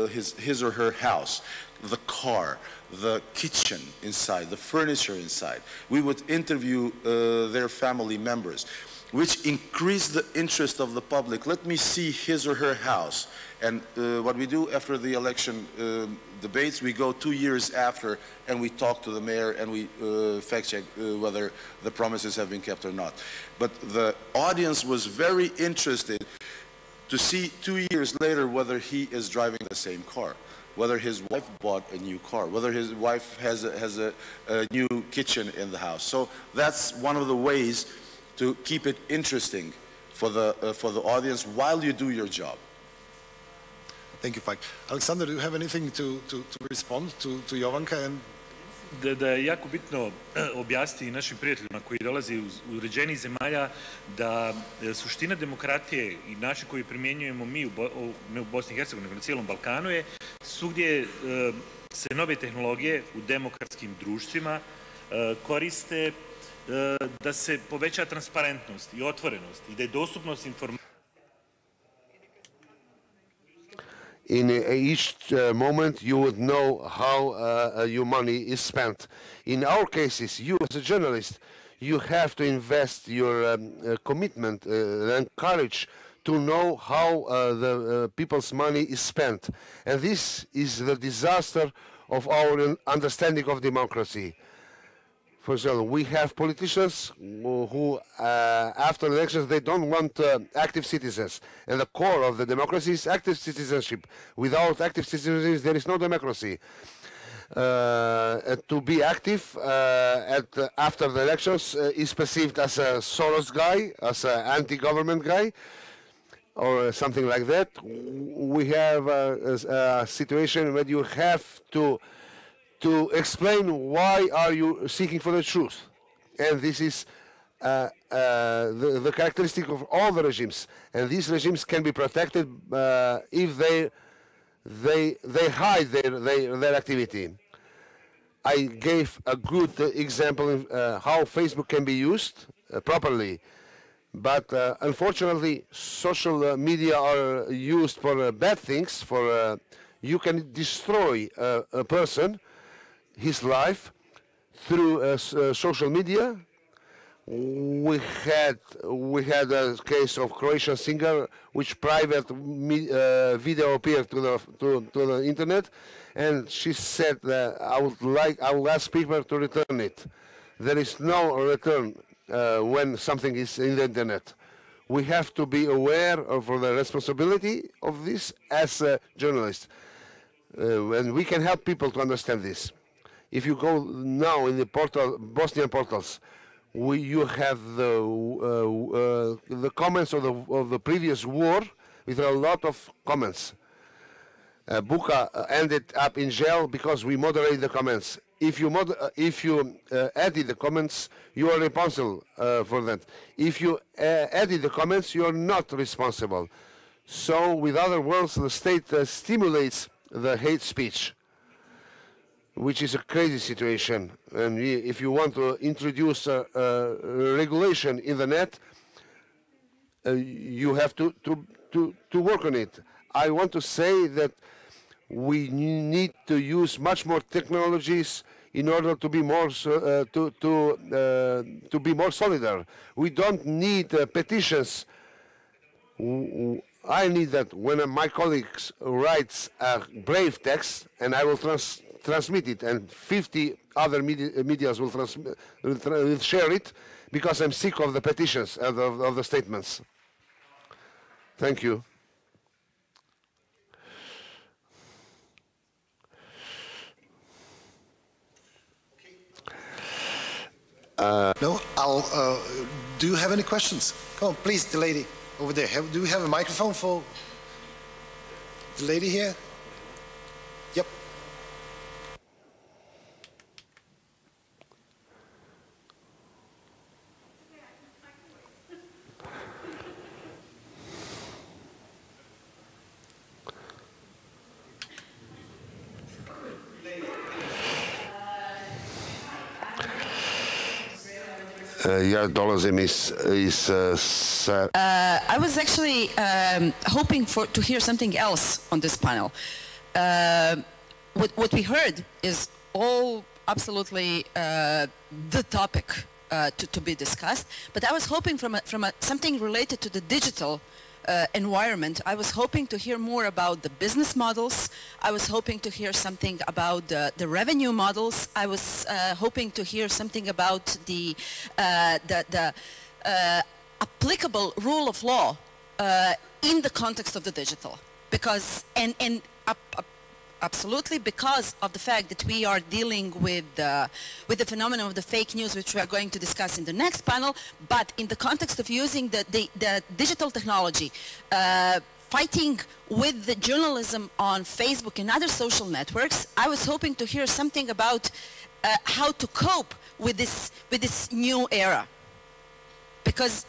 his or her house, the car, the kitchen inside, the furniture inside. We would interview their family members, which increased the interest of the public. Let me see his or her house. And what we do after the election debates, we go 2 years after and we talk to the mayor and we fact check whether the promises have been kept or not. But the audience was very interested to see 2 years later whether he is driving the same car, whether his wife bought a new car, whether his wife has a new kitchen in the house. So that's one of the ways to keep it interesting for the audience while you do your job. Thank you, Fike. Alexander, do you have anything to respond to Jovanka? And Da je jako bitno objasniti našim prijateljima koji dolaze iz uređenih zemalja da suština demokratije i način koji primjenjujemo mi u Bosni i Hercegovini, nego na cijelom Balkanu je svugdje se nove tehnologije u demokratskim društvima koriste da se poveća transparentnost i otvorenost i da je dostupnost informacija. In each moment you would know how your money is spent. In our cases, you as a journalist, you have to invest your commitment and courage to know how the people's money is spent. And this is the disaster of our understanding of democracy. For example, we have politicians who, after elections, they don't want active citizens. And the core of the democracy is active citizenship. Without active citizenship, there is no democracy. To be active after the elections is perceived as a Soros guy, as an anti-government guy, or something like that. We have a situation where you have to explain why are you seeking for the truth. And this is the characteristic of all the regimes. And these regimes can be protected if they hide their activity. I gave a good example of how Facebook can be used properly. But unfortunately, social media are used for bad things. For you can destroy a person, his life, through social media. We had a case of Croatian singer which private video appeared to the internet, and she said that I will ask people to return it. There is no return when something is in the internet. We have to be aware of the responsibility of this as journalists, and we can help people to understand this. If you go now in the Bosnian portals, you have the comments of the previous war with a lot of comments. Buka ended up in jail because we moderate the comments. If you edit the comments, you are responsible for that. If you edit the comments, you are not responsible. So, with other words, the state stimulates the hate speech, which is a crazy situation. And if you want to introduce a regulation in the net, you have to work on it. I want to say that we need to use much more technologies in order to be more solidar. We don't need petitions. I need that when my colleagues writes a brave text, and I will transmit it, and 50 other medias will share it, because I'm sick of the petitions and of the statements. Thank you. No, do you have any questions? Come on, please, the lady over there. Do we have a microphone for the lady here? Yep. dolazim I was actually hoping to hear something else on this panel. What we heard is all absolutely the topic to be discussed, but I was hoping from something related to the digital environment. I was hoping to hear more about the business models. I was hoping to hear something about the revenue models. I was hoping to hear something about the applicable rule of law in the context of the digital, because absolutely because of the fact that we are dealing with the phenomenon of the fake news, which we are going to discuss in the next panel, but in the context of using the digital technology, fighting with the journalism on Facebook and other social networks, I was hoping to hear something about how to cope with this new era. Because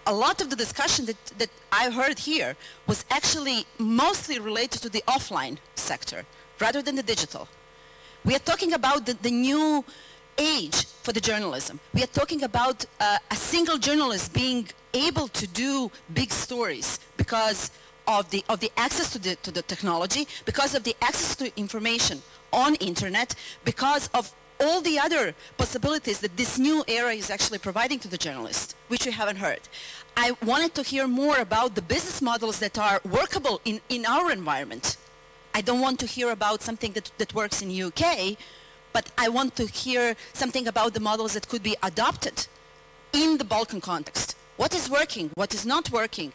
a lot of the discussion that I heard here was actually mostly related to the offline sector rather than the digital. We are talking about the new age for the journalism. We are talking about a single journalist being able to do big stories because of the access to the technology, because of the access to information on internet, because of all the other possibilities that this new era is actually providing to the journalist, which we haven't heard. I wanted to hear more about the business models that are workable in our environment. I don't want to hear about something that works in UK, but I want to hear something about the models that could be adopted in the Balkan context. What is working? What is not working?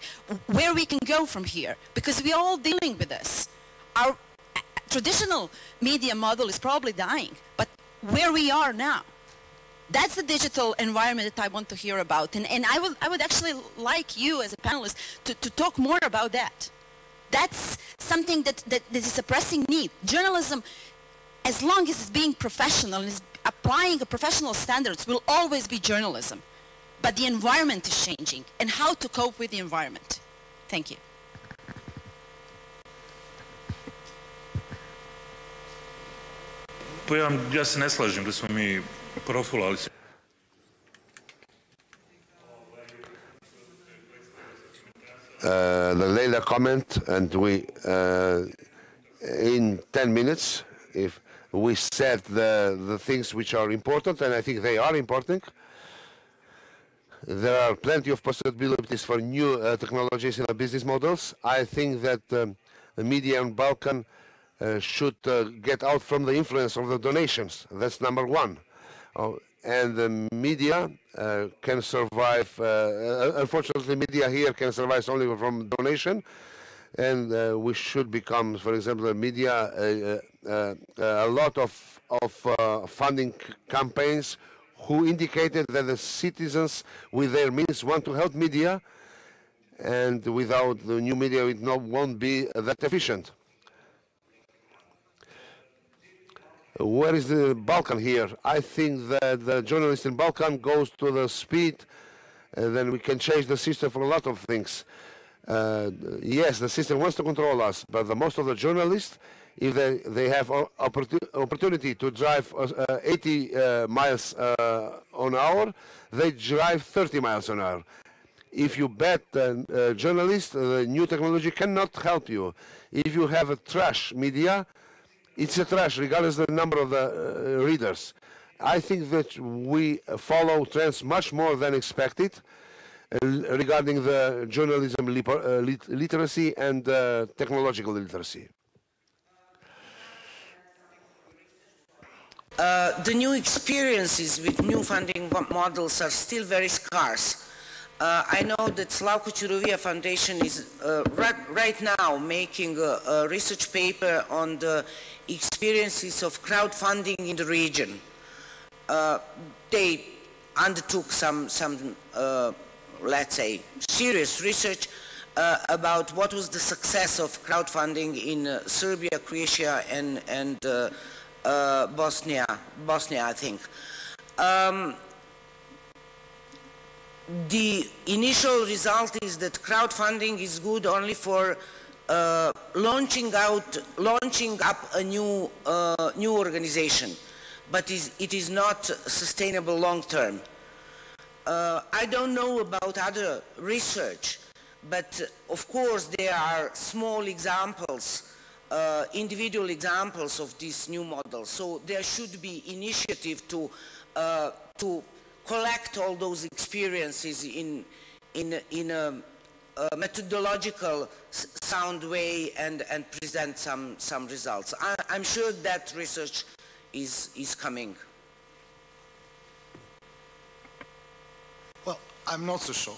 Where we can go from here? Because we are all dealing with this. Our traditional media model is probably dying, but where we are now, that's the digital environment that I want to hear about. And I would actually like you as a panelist to talk more about that. That's something that is a pressing need. Journalism, as long as it's being professional and is applying professional standards, will always be journalism. But the environment is changing, and how to cope with the environment. Thank you. Ja se ne slažem da smo mi profulali se. The later comment, and we in 10 minutes, if we said the things which are important, and I think they are important. There are plenty of possibilities for new technologies in the business models. I think that the media in Balkan should get out from the influence of the donations. That's number one. And the media can survive, unfortunately media here can survive only from donation, and we should become, for example, the media, a lot of funding campaigns who indicated that the citizens with their means want to help media, and without the new media it won't be that efficient. Where is the Balkan here? I think that the journalist in Balkan goes to the speed, then we can change the system for a lot of things. Yes, the system wants to control us, but most of the journalists, if they have opportunity to drive 80 miles an hour, they drive 30 miles an hour. If you bet journalists, the new technology cannot help you. If you have a trash media, it's a trash, regardless of the number of the readers. I think that we follow trends much more than expected regarding the journalism literacy and technological literacy. The new experiences with new funding models are still very scarce. I know that Slavko Ćuruvija Foundation is right now making a research paper on the experiences of crowdfunding in the region. They undertook some let's say, serious research about what was the success of crowdfunding in Serbia, Croatia, and Bosnia, I think. The initial result is that crowdfunding is good only for launching up a new organization, but it is not sustainable long term. I don't know about other research, but of course there are small examples, individual examples of these new models. So there should be initiative to collect all those experiences in a methodological sound way and present some results. I'm sure that research is coming. Well, I'm not so sure.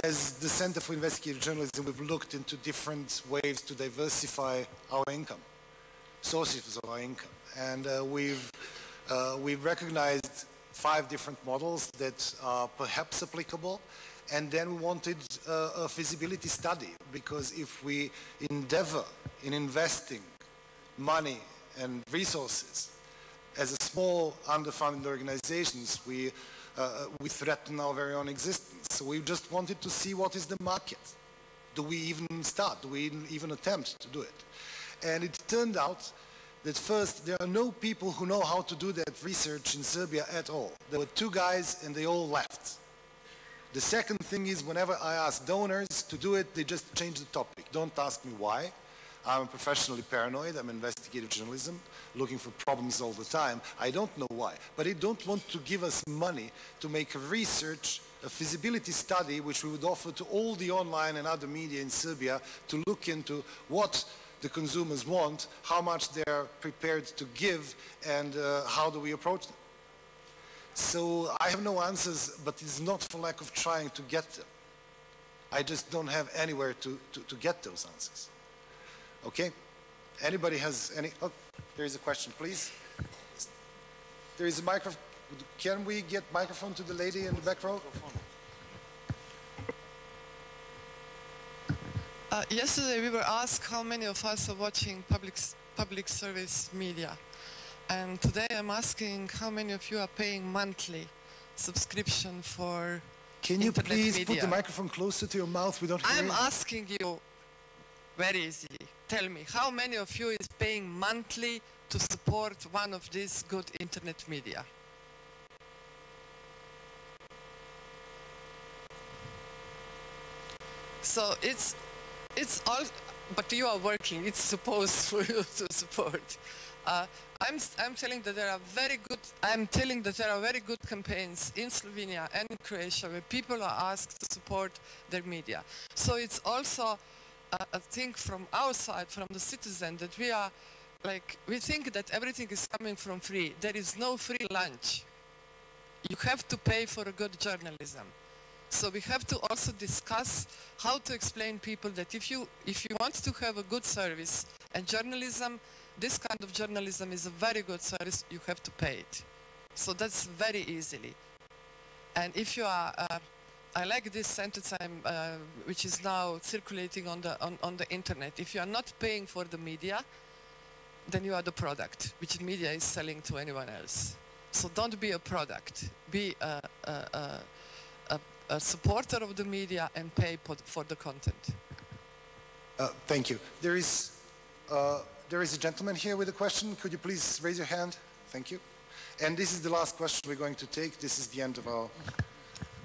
As the Center for Investigative Journalism, we've looked into different ways to diversify our income, sources of our income. And we've recognized 5 different models that are perhaps applicable. And then we wanted a feasibility study, because if we endeavor in investing money and resources as a small underfunded organizations, we threaten our very own existence. So we just wanted to see what is the market. Do we even start? Do we even attempt to do it? And it turned out that first, there are no people who know how to do that research in Serbia at all. There were 2 guys and they all left. The second thing is, whenever I ask donors to do it, they just change the topic. Don't ask me why. I'm professionally paranoid. I'm investigative journalism, looking for problems all the time. I don't know why. But they don't want to give us money to make a research, a feasibility study, which we would offer to all the online and other media in Serbia to look into what the consumers want, how much they're prepared to give, and how do we approach them. So I have no answers, but it's not for lack of trying to get them. I just don't have anywhere to get those answers. Okay? Anybody has any? Oh, there is a question, please. There is a microphone. Can we get microphone to the lady in the back row? Yesterday we were asked how many of us are watching public service media. And today I'm asking how many of you are paying monthly subscription for Can you internet please media? put the microphone closer to your mouth? We don't hear I'm you. asking you very easily. Tell me, how many of you is paying monthly to support one of these good internet media? So it's all, but you are working. It's supposed for you to support. I'm telling that there are very good. I'm telling that there are very good campaigns in Slovenia and in Croatia where people are asked to support their media. So it's also a thing from our side, from the citizen, that we are like, we think that everything is coming from free. There is no free lunch. You have to pay for a good journalism. So we have to also discuss how to explain people that if you want to have a good service and journalism, this kind of journalism is a very good service, you have to pay it. So that's very easily. And if you are, I like this sentence which is now circulating on the internet. If you are not paying for the media, then you are the product, which media is selling to anyone else. So don't be a product. Be a supporter of the media and pay for the content. Thank you. There is a gentleman here with a question. Could you please raise your hand? Thank you. And this is the last question we're going to take. This is the end of our...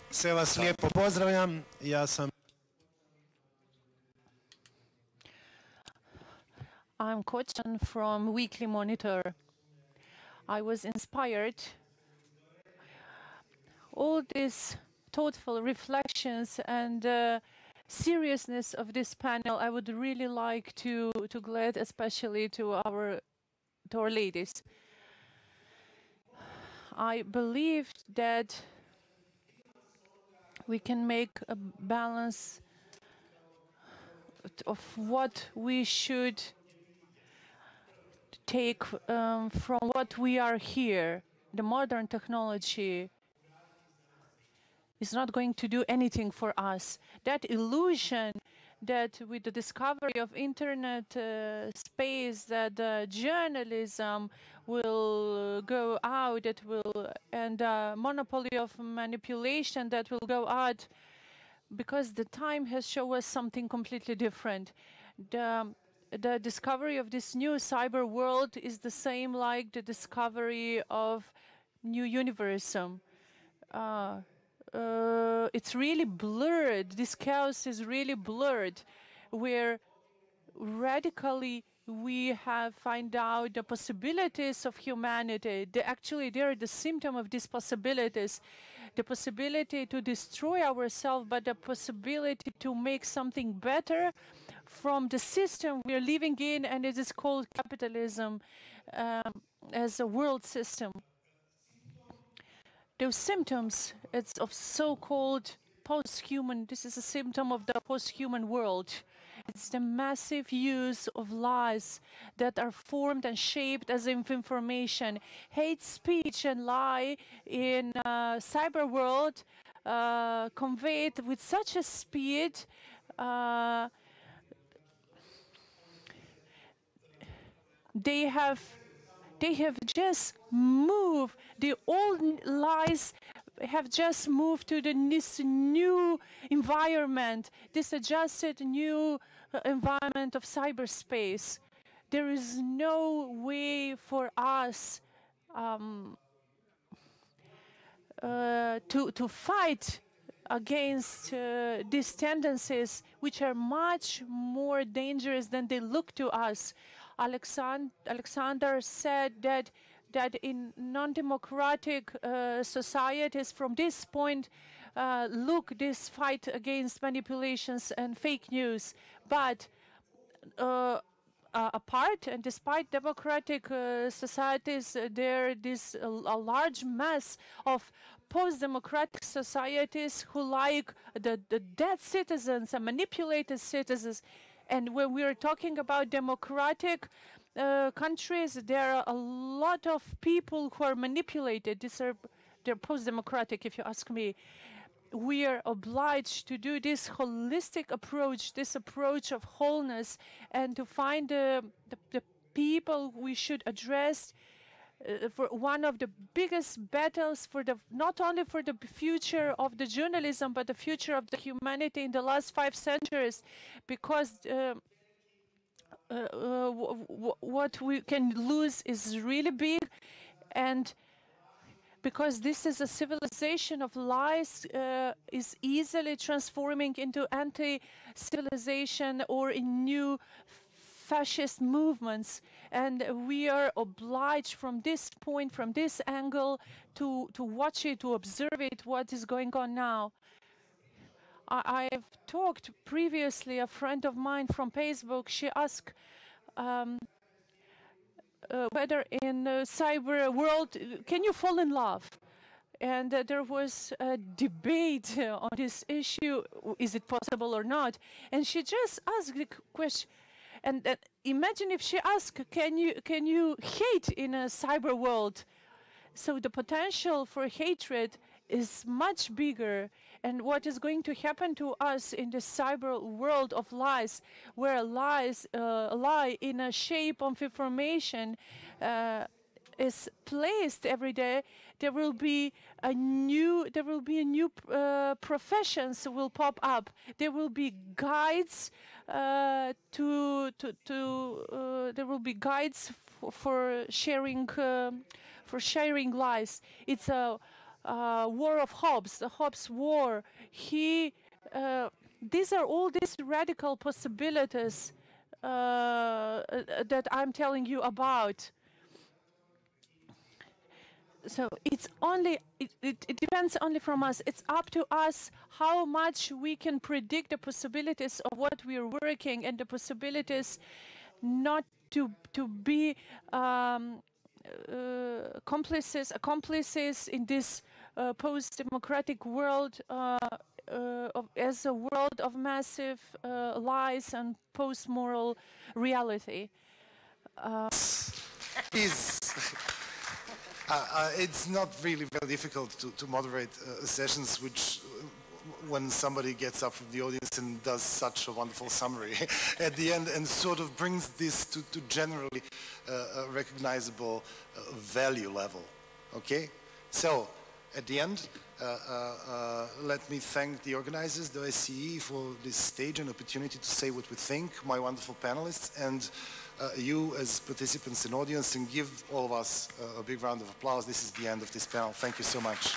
Sve vas lijepo pozdravljam. Ja sam... I'm Kochan from Weekly Monitor. I was inspired. All these thoughtful reflections and seriousness of this panel, I would really like to glad especially to our ladies. I believe that we can make a balance of what we should take from what we are here. The modern technology is not going to do anything for us. That illusion that with the discovery of internet space, that journalism will go out, that will, and monopoly of manipulation that will go out, because the time has shown us something completely different. The discovery of this new cyber world is the same like the discovery of new universum. it's really blurred. This chaos is really blurred, where radically we have find out the possibilities of humanity. Actually, they're the symptom of these possibilities. The possibility to destroy ourselves, but the possibility to make something better from the system we're living in, and it is called capitalism as a world system. Those symptoms, it's of so-called post-human, this is a symptom of the post-human world. It's the massive use of lies that are formed and shaped as information. Hate speech and lie in cyber world conveyed with such a speed they have just moved, the old lies have just moved to this new environment, this adjusted new environment of cyberspace. There is no way for us to fight against these tendencies, which are much more dangerous than they look to us. Alexander said that in non-democratic societies, from this point, look this fight against manipulations and fake news. But apart and despite democratic societies, there is a large mass of post-democratic societies who like the dead citizens and manipulated citizens. And when we are talking about democratic countries, there are a lot of people who are manipulated. They're post-democratic, if you ask me. We are obliged to do this holistic approach, this approach of wholeness, and to find the people we should address for one of the biggest battles for not only for the future of the journalism, but the future of the humanity in the last 5 centuries, because what we can lose is really big, and because this is a civilization of lies, is easily transforming into anti-civilization or in new fascist movements, and we are obliged from this point, from this angle, to watch it, to observe it, what is going on now. I've talked previously, a friend of mine from Facebook, she asked whether in cyber world can you fall in love, and there was a debate on this issue, is it possible or not, and she just asked the question. And imagine if she asked, can you hate in a cyber world? So the potential for hatred is much bigger. And what is going to happen to us in the cyber world of lies, where lies lie in a shape of information is placed every day, there will be a new professions will pop up. There will be guides there will be guides for sharing lies. It's a war of Hobbes, the Hobbes war. These are all these radical possibilities that I'm telling you about. So it's only, it depends only from us. It's up to us how much we can predict the possibilities of what we are working, and the possibilities not to be accomplices in this post-democratic world as a world of massive lies and post-moral reality. It's not really very difficult to moderate sessions which, when somebody gets up from the audience and does such a wonderful summary at the end and sort of brings this to generally recognizable value level. Okay? So, at the end, let me thank the organizers, the OSCE, for this stage and opportunity to say what we think, my wonderful panelists, and you as participants and audience, and give all of us a big round of applause. This is the end of this panel. Thank you so much.